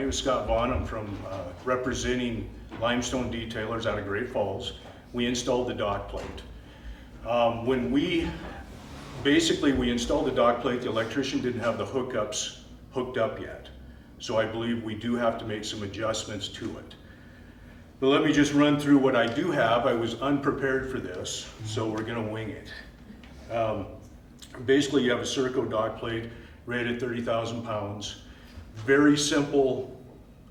name is Scott Vaughn. I'm from representing Limestone Detailers out of Great Falls. We installed the dock plate. When we installed the dock plate, the electrician didn't have the hookups hooked up yet. So I believe we do have to make some adjustments to it. But let me just run through what I do have. I was unprepared for this, so we're gonna wing it. Basically, you have a Serco dock plate rated 30,000 pounds. Very simple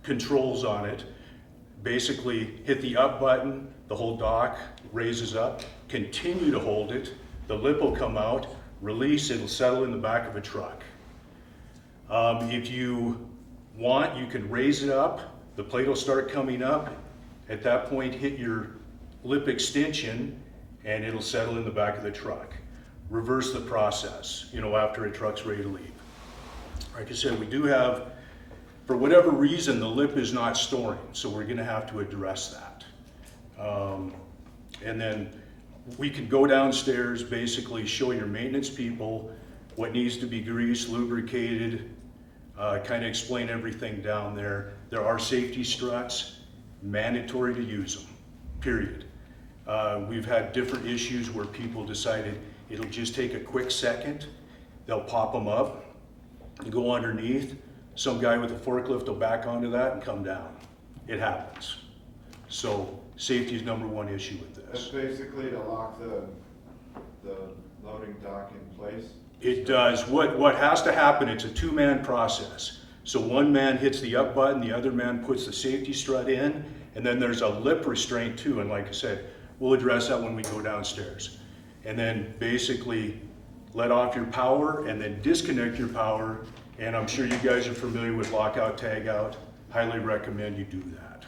controls on it. Basically, hit the up button, the whole dock raises up, continue to hold it, the lip will come out, release, it'll settle in the back of a truck. If you want, you can raise it up, the plate will start coming up. At that point, hit your lip extension and it'll settle in the back of the truck. Reverse the process, after a truck's ready to leave. Like I said, we do have, for whatever reason, the lip is not storing, so we're gonna have to address that. And then we can go downstairs, basically show your maintenance people what needs to be greased, lubricated, kind of explain everything down there. There are safety struts, mandatory to use them, period. We've had different issues where people decided it'll just take a quick second, they'll pop them up, go underneath, some guy with a forklift will back onto that and come down. It happens. So safety is number one issue with this. That's basically to lock the loading dock in place? It does. What has to happen, it's a two-man process. So one man hits the up button, the other man puts the safety strut in, and then there's a lip restraint too, and like I said, we'll address that when we go downstairs. And then basically let off your power and then disconnect your power, and I'm sure you guys are familiar with lockout, tagout. Highly recommend you do that.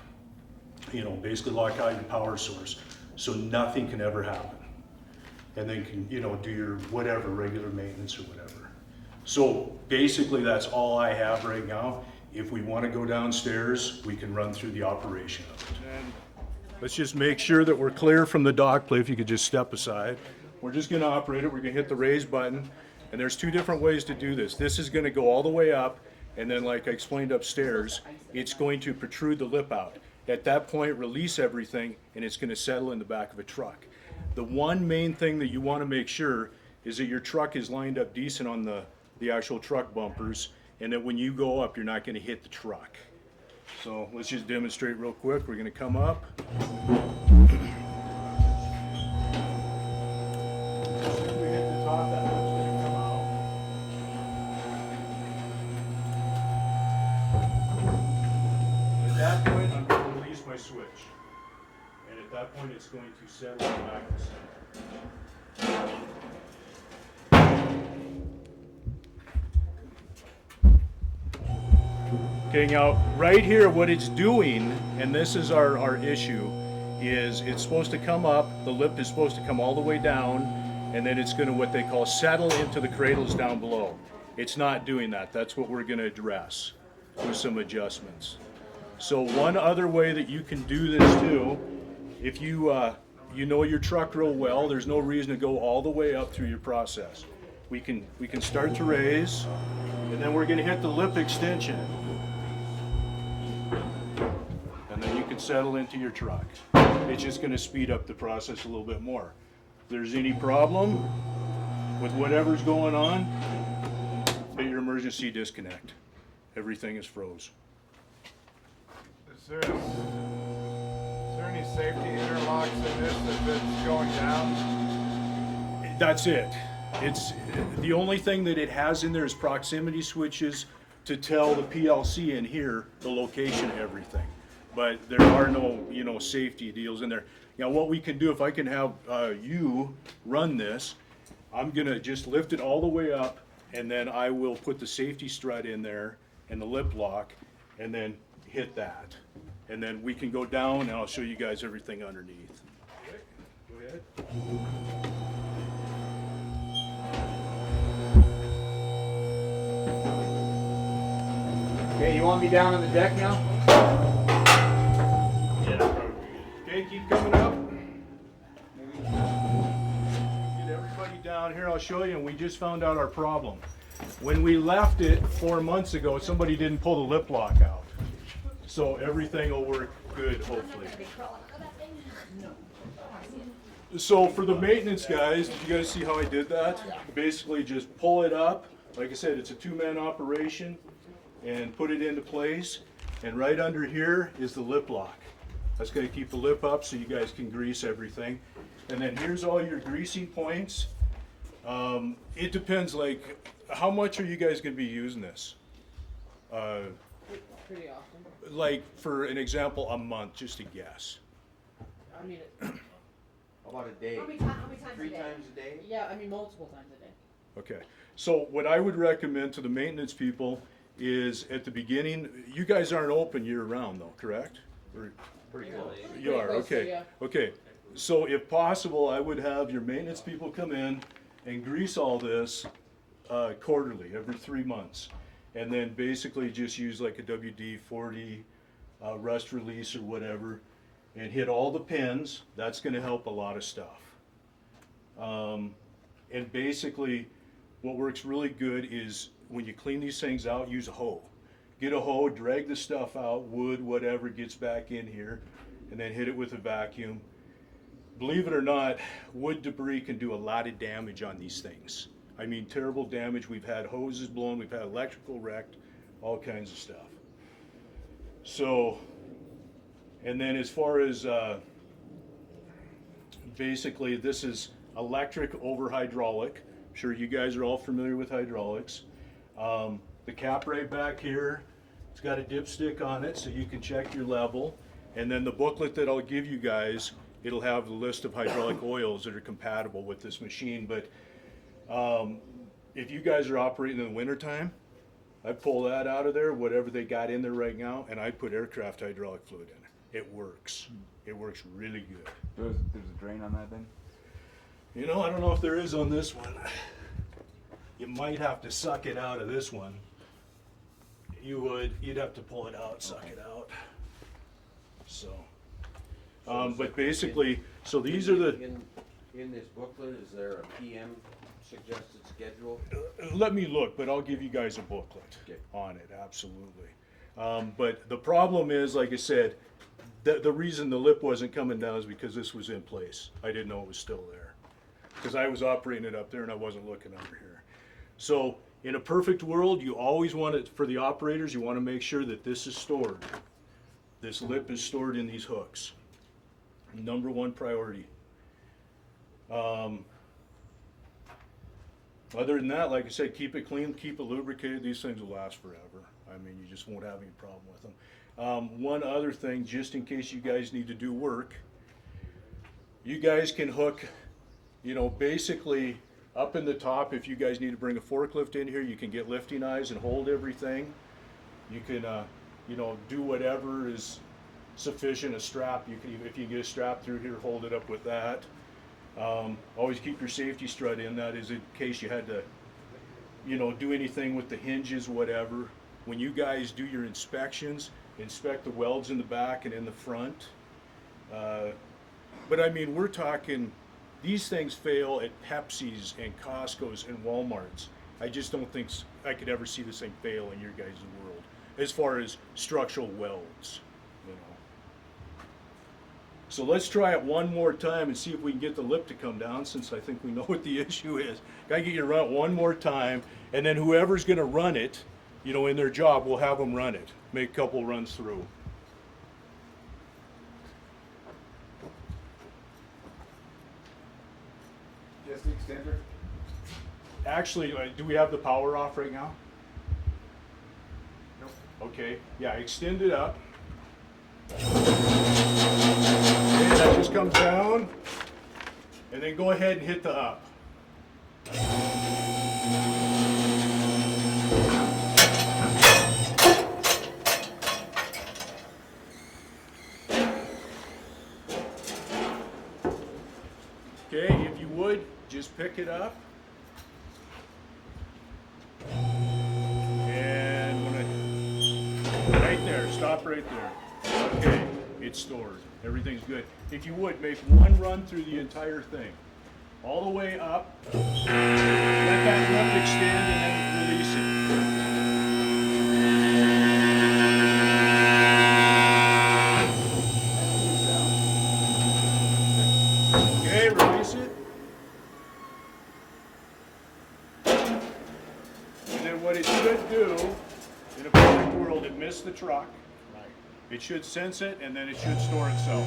Basically lock out your power source so nothing can ever happen. And then can, do your whatever, regular maintenance or whatever. So basically that's all I have right now. If we want to go downstairs, we can run through the operation of it. And let's just make sure that we're clear from the dock plate. If you could just step aside. We're just going to operate it. We're going to hit the raise button. And there's two different ways to do this. This is going to go all the way up, and then like I explained upstairs, it's going to protrude the lip out. At that point, release everything, and it's going to settle in the back of a truck. The one main thing that you want to make sure is that your truck is lined up decent on the actual truck bumpers, and that when you go up, you're not going to hit the truck. So let's just demonstrate real quick. We're going to come up. At that point, I'm going to release my switch. And at that point, it's going to settle in the back of the center. Okay, now right here, what it's doing, and this is our issue, is it's supposed to come up, the lip is supposed to come all the way down, and then it's going to what they call settle into the cradles down below. It's not doing that. That's what we're going to address with some adjustments. So one other way that you can do this too, if you know your truck real well, there's no reason to go all the way up through your process. We can start to raise, and then we're going to hit the lip extension, and then you can settle into your truck. It's just going to speed up the process a little bit more. If there's any problem with whatever's going on, hit your emergency disconnect. Everything is froze. Is there any safety interlocks in this if it's going down? That's it. It's the only thing that it has in there is proximity switches to tell the PLC in here the location of everything. But there are no safety deals in there. Now what we can do, if I can have you run this, I'm gonna just lift it all the way up, and then I will put the safety strut in there and the lip lock, and then hit that. And then we can go down and I'll show you guys everything underneath. Okay, go ahead. Okay, you want me down on the deck now? Yeah, probably. Okay, keep coming up. Get everybody down here, I'll show you, and we just found out our problem. When we left it 4 months ago, somebody didn't pull the lip lock out. So everything will work good, hopefully. So for the maintenance guys, did you guys see how I did that? Basically just pull it up. Like I said, it's a two-man operation, and put it into place. And right under here is the lip lock. That's gonna keep the lip up so you guys can grease everything. And then here's all your greasing points. It depends, like, how much are you guys gonna be using this? Pretty often. Like, for an example, a month, just a guess. I mean, About a day? How many times Three a day? times a day? yeah, I mean, multiple times a day. Okay, so what I would recommend to the maintenance people is at the beginning, you guys aren't open year-round though, correct? Or- Pretty close. You are, close to, okay, yeah. okay. So if possible, I would have your maintenance people come in and grease all this quarterly, every 3 months. And then basically just use like a WD-40 rust release or whatever, and hit all the pins. That's gonna help a lot of stuff. And basically, what works really good is when you clean these things out, use a hoe. Get a hoe, drag the stuff out, wood, whatever gets back in here, and then hit it with a vacuum. Believe it or not, wood debris can do a lot of damage on these things. I mean, terrible damage. We've had hoses blown, we've had electrical wrecked, all kinds of stuff. So, and then as far as, basically this is electric over hydraulic. I'm sure you guys are all familiar with hydraulics. The cap right back here, it's got a dipstick on it so you can check your level. And then the booklet that I'll give you guys, it'll have the list of hydraulic oils that are compatible with this machine. But if you guys are operating in the wintertime, I pull that out of there, whatever they got in there right now, and I put aircraft hydraulic fluid in it. It works. It works really good. There's a drain on that then? You know, I don't know if there is on this one. You might have to suck it out of this one. You'd have to pull it out, suck it out. So, but basically, so these are the, In this booklet, is there a PM suggested schedule? let me look, but I'll give you guys a booklet Okay. on it, absolutely. But the problem is, like I said, the reason the lip wasn't coming down is because this was in place. I didn't know it was still there. Because I was operating it up there and I wasn't looking over here. So in a perfect world, you always want it, for the operators, you want to make sure that this is stored. This lip is stored in these hooks. Number one priority. Other than that, like I said, keep it clean, keep it lubricated. These things will last forever. I mean, you just won't have any problem with them. One other thing, just in case you guys need to do work, you guys can hook, you know, basically up in the top. If you guys need to bring a forklift in here, you can get lifting eyes and hold everything. You can, you know, do whatever is sufficient. A strap, you can, if you get a strap through here, hold it up with that. Always keep your safety strut in. That is in case you had to, you know, do anything with the hinges, whatever. When you guys do your inspections, inspect the welds in the back and in the front. But I mean, we're talking, these things fail at Pepsi's and Costco's and Walmart's. I just don't think I could ever see this thing fail in your guys' world as far as structural welds, you know. So let's try it one more time and see if we can get the lip to come down, since I think we know what the issue is. Gotta get you to run it one more time, and then whoever's gonna run it, you know, in their job, we'll have them run it. Make a couple runs through. Just the extender? Actually, do we have the power off right now? Nope. Okay, yeah, extend it up. Okay, that just comes down. And then go ahead and hit the up. Okay, if you would, just pick it up. And right there, stop right there. Okay, it's stored. Everything's good. If you would, make one run through the entire thing. All the way up. Let that lip extend and then release it. do, in a perfect world, it missed the truck. It should sense it, and then it should store itself.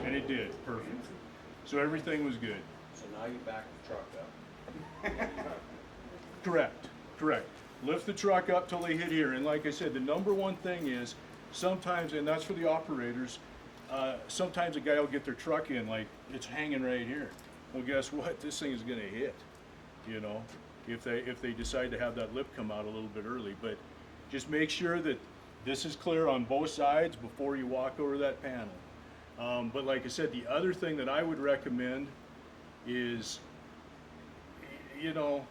And it did, perfect. So everything was good. So now you back the truck up. Correct, correct. Lift the truck up till they hit here, and like I said, the number one thing is, sometimes, and that's for the operators, sometimes a guy will get their truck in, like, it's hanging right here. Well, guess what? This thing is gonna hit, you know, if they decide to have that lip come out a little bit early. But just make sure that this is clear on both sides before you walk over that panel. But like I said, the other thing that I would recommend is, you know,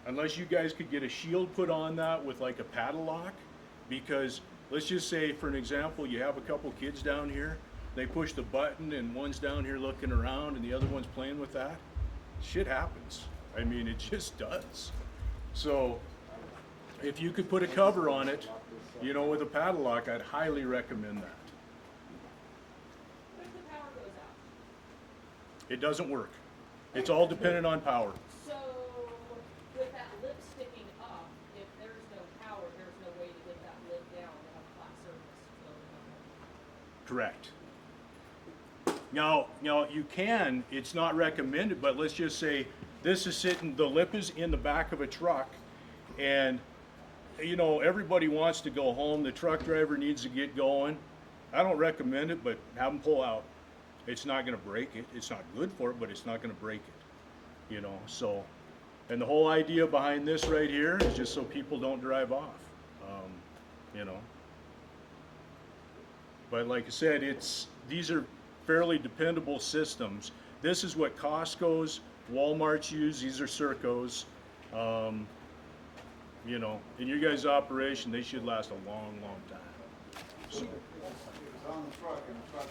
unless you guys could get a shield put on that with like a paddle lock, because let's just say, for an example, you have a couple kids down here, they push the button and one's down here looking around and the other one's playing with that. Shit happens. I mean, it just does. So if you could put a cover on it, you know, with a paddle lock, I'd highly recommend that. What if the power goes out? It doesn't work. It's all dependent on power. So, with that lip sticking up, if there's no power, there's no way to get that lip down to have flat surface floating Correct. Now you can, it's not recommended, but let's just say this is sitting, the lip is in the back of a truck, and you know, everybody wants to go home, the truck driver needs to get going. I don't recommend it, but have them pull out. It's not gonna break it, it's not good for it, but it's not gonna break it, you know, so. And the whole idea behind this right here is just so people don't drive off, you know. But like I said, these are fairly dependable systems. This is what Costco's, Walmart's use. These are Sercos. You know, in your guys' operation, they should last a long, long time. So, If it's on the truck and the truck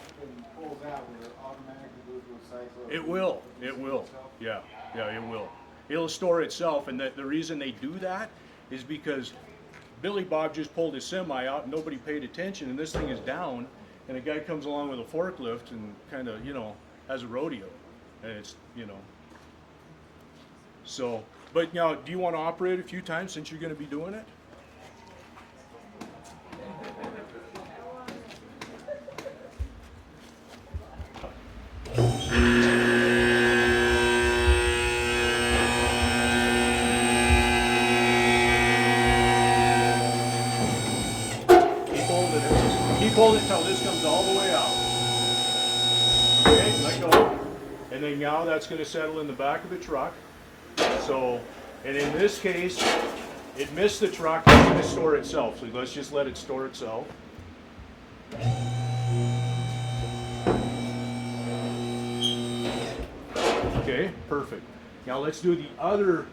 pulls out, will it automatically go to a cycle? it will. Yeah, it will. It'll store itself, and the reason they do that is because Billy Bob just pulled his semi out, and nobody paid attention, and this thing is down, and a guy comes along with a forklift and kind of, you know, has a rodeo, and it's, you know. So, but now, do you want to operate a few times since you're going to be doing it? Keep holding it until this comes all the way out. Okay, let go. And then now that's going to settle in the back of the truck. So, and in this case, it missed the truck, it's going to store itself. So let's just let it store itself. Okay, perfect. Now let's do the other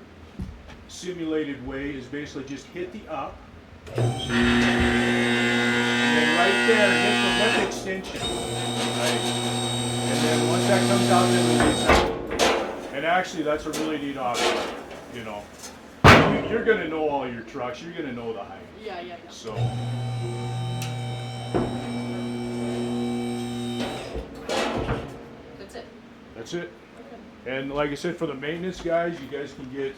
simulated way, is basically just hit the up. And then right there, hit the lip extension. Right. And then once that comes out, then release it. And actually, that's a really neat option, you know. You're going to know all your trucks. You're going to know the height. Yeah. So. That's it. That's it. And like I said, for the maintenance guys, you guys can get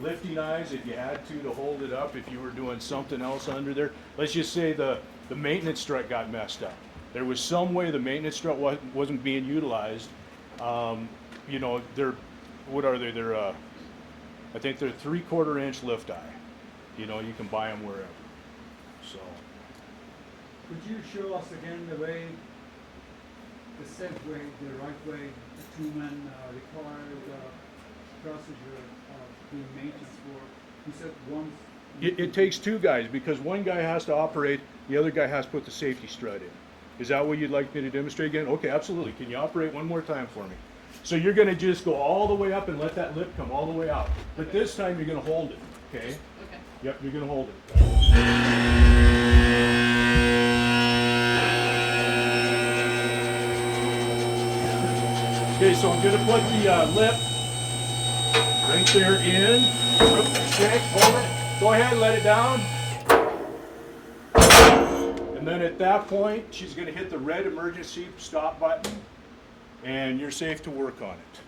lifting eyes if you had to hold it up if you were doing something else under there. Let's just say the maintenance strut got messed up. There was some way the maintenance strut wasn't being utilized. You know, what are they? They're, I think they're 3/4 inch lift eye. You know, you can buy them wherever. So. Could you show us again the way, the safe way, the right way, the two-man required procedure of doing maintenance work? You said once. It takes two guys, because one guy has to operate, the other guy has to put the safety strut in. Is that what you'd like me to demonstrate again? Okay, absolutely. Can you operate one more time for me? So you're going to just go all the way up and let that lip come all the way out. But this time you're going to hold it, okay? Okay. Yep, you're going to hold it. Okay, so I'm going to put the lip right there in. Check, hold it. Go ahead, let it down. And then at that point, she's going to hit the red emergency stop button, and you're safe to work on it.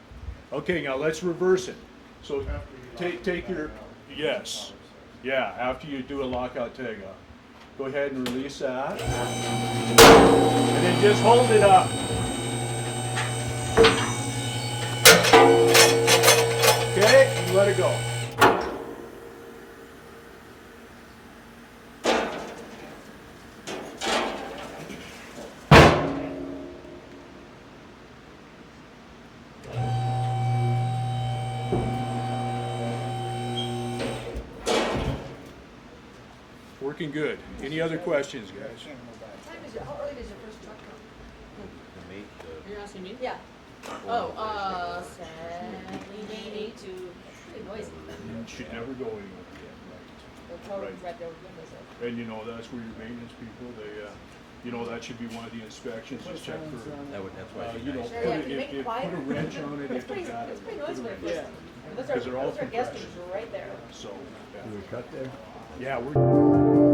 Okay, now let's reverse it. So After you take your, yes, yeah, after you do a lockout tag off. Go ahead and release that. And then just hold it up. Okay, and let it go. Working good. Any other questions, guys? What time is your, how early does your first truck come? The meat, You're asking me? Yeah. Oh, Saturday to, pretty noisy. You should never go anywhere. The total Right. right there with windows open. And you know, that's where your maintenance people, they, you know, that should be one of the inspections, just check for, that's why it'd be you know, nice. put Sure, yeah, it, can you make it if quiet? put a wrench on it It's if pretty, you got it. it's pretty Put a noisy when it wrench first. on it. Those Because they're all are guest compression. rooms right there. So, yeah. Yeah, we're.